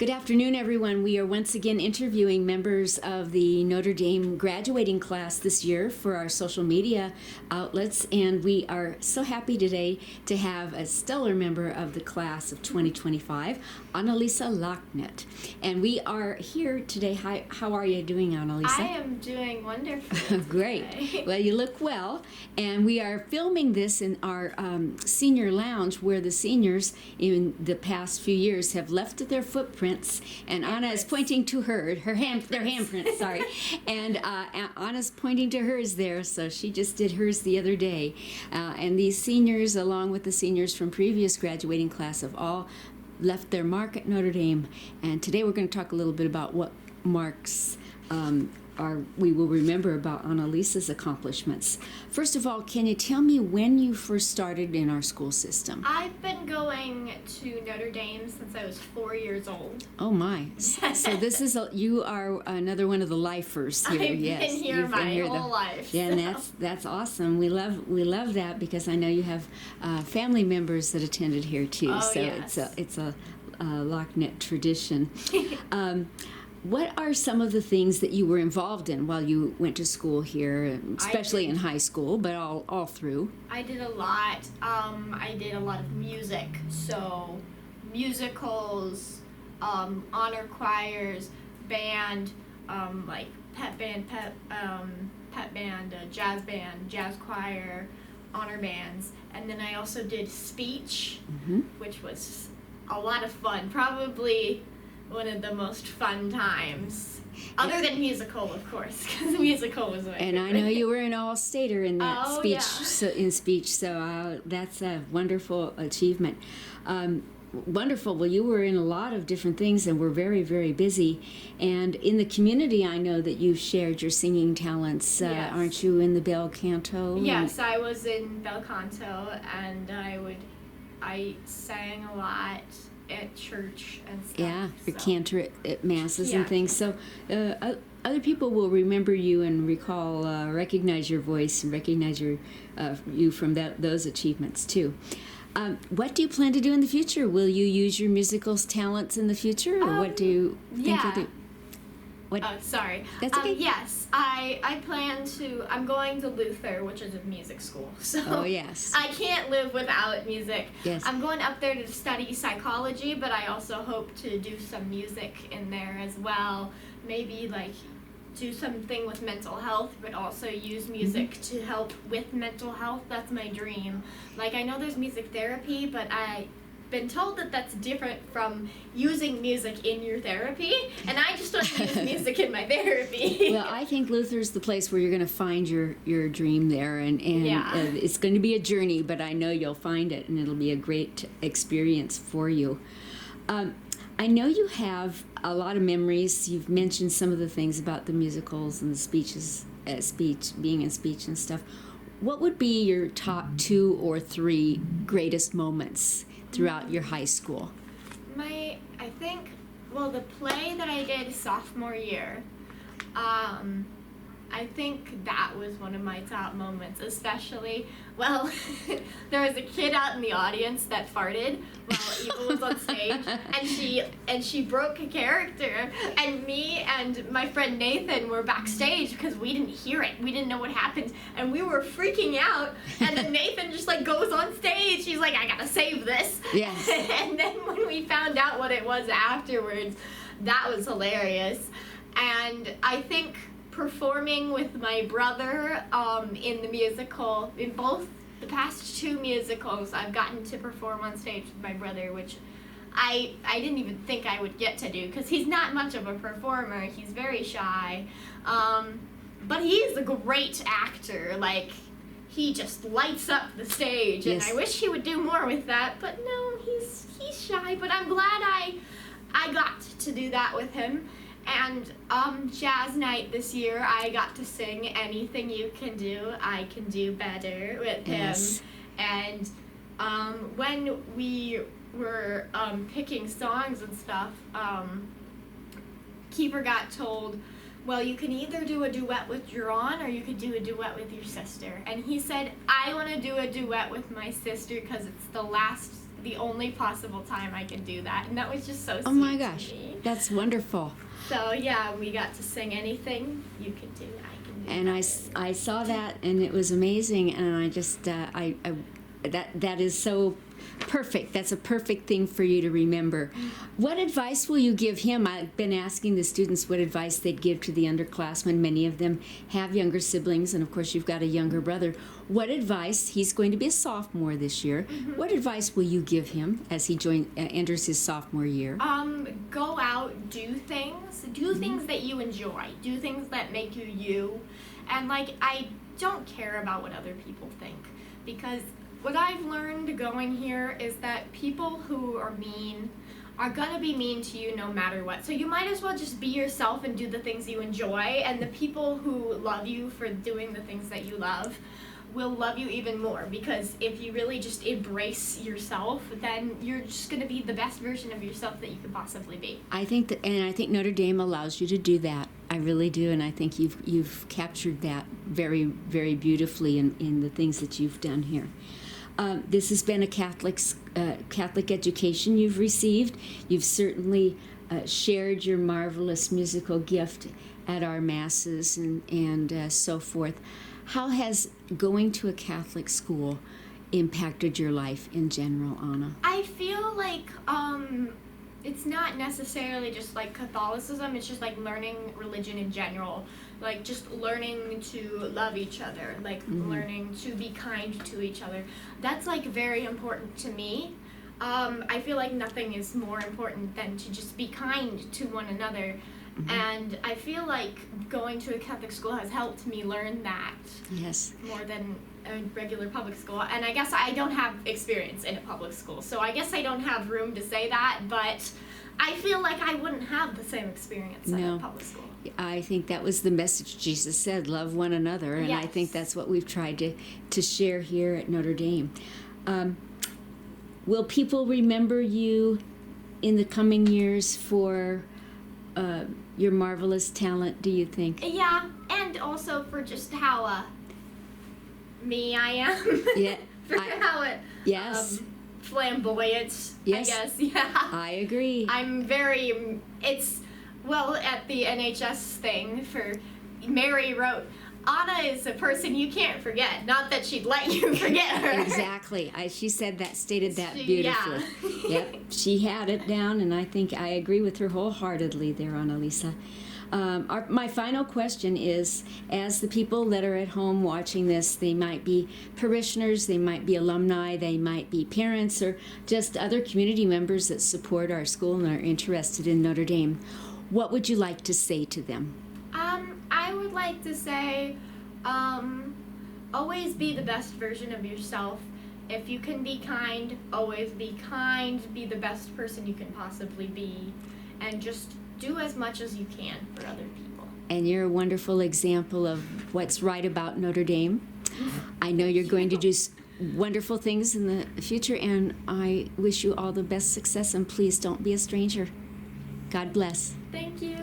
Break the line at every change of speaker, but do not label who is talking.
Good afternoon, everyone. We are once again interviewing members of the Notre Dame graduating class this year for our social media outlets, and we are so happy today to have a stellar member of the class of 2025, Anneliese Locknet. And we are here today. Hi, how are you doing, Anneliese?
I am doing wonderfully.
Great. Well, you look well, and we are filming this in our senior lounge where the seniors in the past few years have left their footprints, and Anna is pointing to their handprints, sorry, and Anna's pointing to hers there, so she just did hers the other day, and these seniors, along with the seniors from previous graduating class, have all left their mark at Notre Dame, and today we're going to talk a little bit about what marks we will remember about Anneliese's accomplishments. First of all, can you tell me when you first started in our school system?
I've been going to Notre Dame since I was 4 years old.
Oh my! So this is you are another one of the lifers here.
I've
yes,
been here my whole life.
Yeah, and that's awesome. We love that because I know you have family members that attended here too.
Oh,
so
yes.
it's a Locknet tradition. What are some of the things that you were involved in while you went to school here, especially in high school, but all through?
I did a lot. I did a lot of music, so musicals, honor choirs, band, like pep band, jazz band, jazz choir, honor bands, and then I also did speech, which was a lot of fun. Probably one of the most fun times, other than musical, of course, because musical was my
And I know you were an all-stater in that speech.
Yeah.
So that's a wonderful achievement. Wonderful. Well, you were in a lot of different things and were very, very busy. And in the community, I know that you've shared your singing talents.
Yes.
Aren't you in the bel canto?
Yes, I was in bel canto, and I sang a lot at church and stuff.
Yeah, for
so.
cantor at masses and
Yeah.
things. So other people will remember you and recognize your voice and recognize you from those achievements too. What do you plan to do in the future? Will you use your musical talents in the future, or what do you think you'll do? What?
Oh, sorry.
That's okay.
Yes, I plan to. I'm going to Luther, which is a music school. So
Oh, yes.
I can't live without music.
Yes.
I'm going up there to study psychology, but I also hope to do some music in there as well. Maybe like do something with mental health, but also use music to help with mental health. That's my dream. Like, I know there's music therapy, but I've been told that that's different from using music in your therapy, and I just want to use music in my therapy.
Well, I think Luther's the place where you're going to find your dream there, and
Yeah.
it's going to be a journey, but I know you'll find it, and it'll be a great experience for you. I know you have a lot of memories. You've mentioned some of the things about the musicals and the being in speech and stuff. What would be your top 2 or 3 greatest moments throughout your high school?
I think, the play that I did sophomore year, I think that was one of my top moments, especially, there was a kid out in the audience that farted while Eva was on stage, and she broke a character, and me and my friend Nathan were backstage because we didn't hear it. We didn't know what happened, and we were freaking out, and then Nathan just, goes on stage. He's like, I gotta save this.
Yes.
And then when we found out what it was afterwards, that was hilarious. And I think performing with my brother in the musical, in both the past 2 musicals, I've gotten to perform on stage with my brother, which I didn't even think I would get to do, because he's not much of a performer. He's very shy, but he is a great actor. He just lights up the stage,
Yes.
and I wish he would do more with that, but no, he's shy. But I'm glad I got to do that with him. And jazz night this year, I got to sing Anything You Can Do, I Can Do Better with
Yes.
him. And when we were picking songs and stuff, Keeper got told, well, you can either do a duet with Jerron or you could do a duet with your sister. And he said, I want to do a duet with my sister because it's the last the only possible time I could do that, and that was just so sweet.
Oh my
to
gosh,
me.
that's wonderful.
So yeah, we got to sing anything you could do. I can do.
And I saw that, and it was amazing, and I just that is so perfect. That's a perfect thing for you to remember. What advice will you give him? I've been asking the students what advice they'd give to the underclassmen. Many of them have younger siblings, and of course you've got a younger brother. What advice? He's going to be a sophomore this year. What advice will you give him as he enters his sophomore year?
Go out, do things that you enjoy, do things that make you you, and like I don't care about what other people think, because what I've learned going here is that people who are mean are gonna be mean to you no matter what. So you might as well just be yourself and do the things you enjoy, and the people who love you for doing the things that you love will love you even more, because if you really just embrace yourself, then you're just going to be the best version of yourself that you could possibly be.
I think I think Notre Dame allows you to do that. I really do, and I think you've captured that very, very beautifully in the things that you've done here. This has been a Catholic education you've received. You've certainly shared your marvelous musical gift at our masses and so forth. How has going to a Catholic school impacted your life in general, Anna?
I feel like it's not necessarily just like Catholicism, it's just like learning religion in general, like just learning to love each other, like learning to be kind to each other. That's like very important to me. I feel like nothing is more important than to just be kind to one another. And I feel like going to a Catholic school has helped me learn that.
Yes.
More than a regular public school. And I guess I don't have experience in a public school, so I guess I don't have room to say that, but I feel like I wouldn't have the same experience at a public school.
I think that was the message Jesus said, love one another, and I think that's what we've tried to share here at Notre Dame. Will people remember you in the coming years for your marvelous talent, do you think?
Yeah, and also for just how me I am.
Yeah.
For how flamboyant,
yes.
I guess. Yeah.
I agree.
I'm very, at the NHS thing, Mary wrote, Anna is a person you can't forget. Not that she'd let you forget her.
Exactly. She stated that beautifully.
Yeah.
Yep. She had it down, and I think I agree with her wholeheartedly there, Anneliese. My final question is, as the people that are at home watching this, they might be parishioners, they might be alumni, they might be parents, or just other community members that support our school and are interested in Notre Dame. What would you like to say to them?
I would like to say, always be the best version of yourself. If you can be kind, always be kind. Be the best person you can possibly be. And just do as much as you can for other people.
And you're a wonderful example of what's right about Notre Dame. I know you're going to do wonderful things in the future, and I wish you all the best success, and please don't be a stranger. God bless.
Thank you.